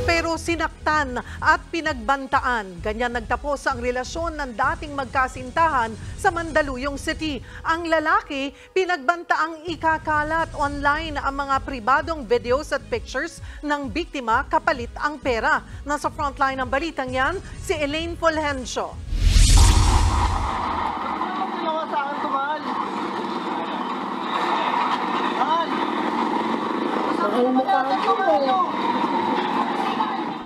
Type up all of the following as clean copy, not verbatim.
pero sinaktan at pinagbantaan. Ganyan nagtapos ang relasyon ng dating magkasintahan sa Mandaluyong City. Ang lalaki, pinagbantaang ikakalat online ang mga pribadong videos at pictures ng biktima kapalit ang pera. Nasa frontline ng balitang yan, si Elaine Fulgencio.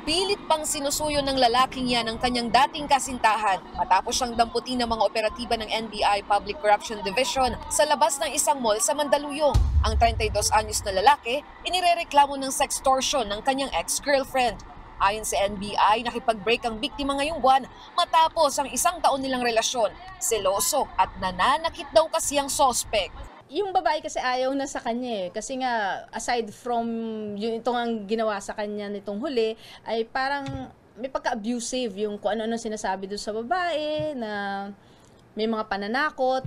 Pilit pang sinusuyo ng lalaking yan ang kanyang dating kasintahan matapos siyang damputin ng mga operatiba ng NBI Public Corruption Division sa labas ng isang mall sa Mandaluyong. Ang 32 anyos na lalaki, inirereklamo ng sextortion ng kanyang ex-girlfriend. Ayon sa NBI, nakipag-break ang biktima ngayong buwan matapos ang 1 taon nilang relasyon. Seloso at nananakit daw kasi ang sospek. Yung babae kasi ayaw na sa kanya kasi nga aside from yung itong ang ginawa sa kanya nitong huli ay parang may pagka-abusive yung kung ano-ano sinasabi doon sa babae na may mga pananakot.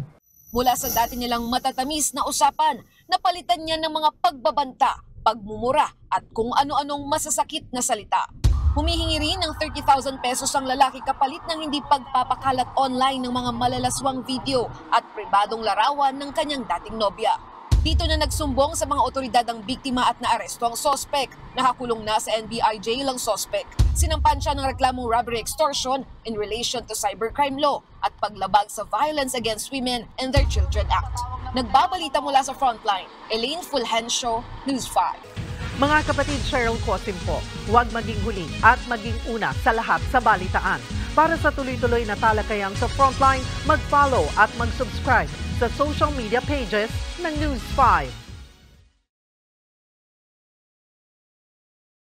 Mula sa dati nilang matatamis na usapan, napalitan niya ng mga pagbabanta, pagmumura at kung ano-anong masasakit na salita. Humihingi rin ng 30,000 pesos ang lalaki kapalit ng hindi pagpapakalat online ng mga malalaswang video at pribadong larawan ng kanyang dating nobya. Dito na nagsumbong sa mga otoridad ang biktima at naaresto ang sospek. Nakakulong na sa NBI jail ang sospek. Sinampan siya ng reklamong robbery extortion in relation to cybercrime law at paglabag sa Violence Against Women and Their Children Act. Nagbabalita mula sa frontline, Elaine Fulgencio, News 5. Mga kapatid, Cheryl Cosim po, huwag maging huli at maging una sa lahat sa balitaan. Para sa tuloy-tuloy na talakayan sa Frontline, mag-follow at mag-subscribe sa social media pages ng News 5.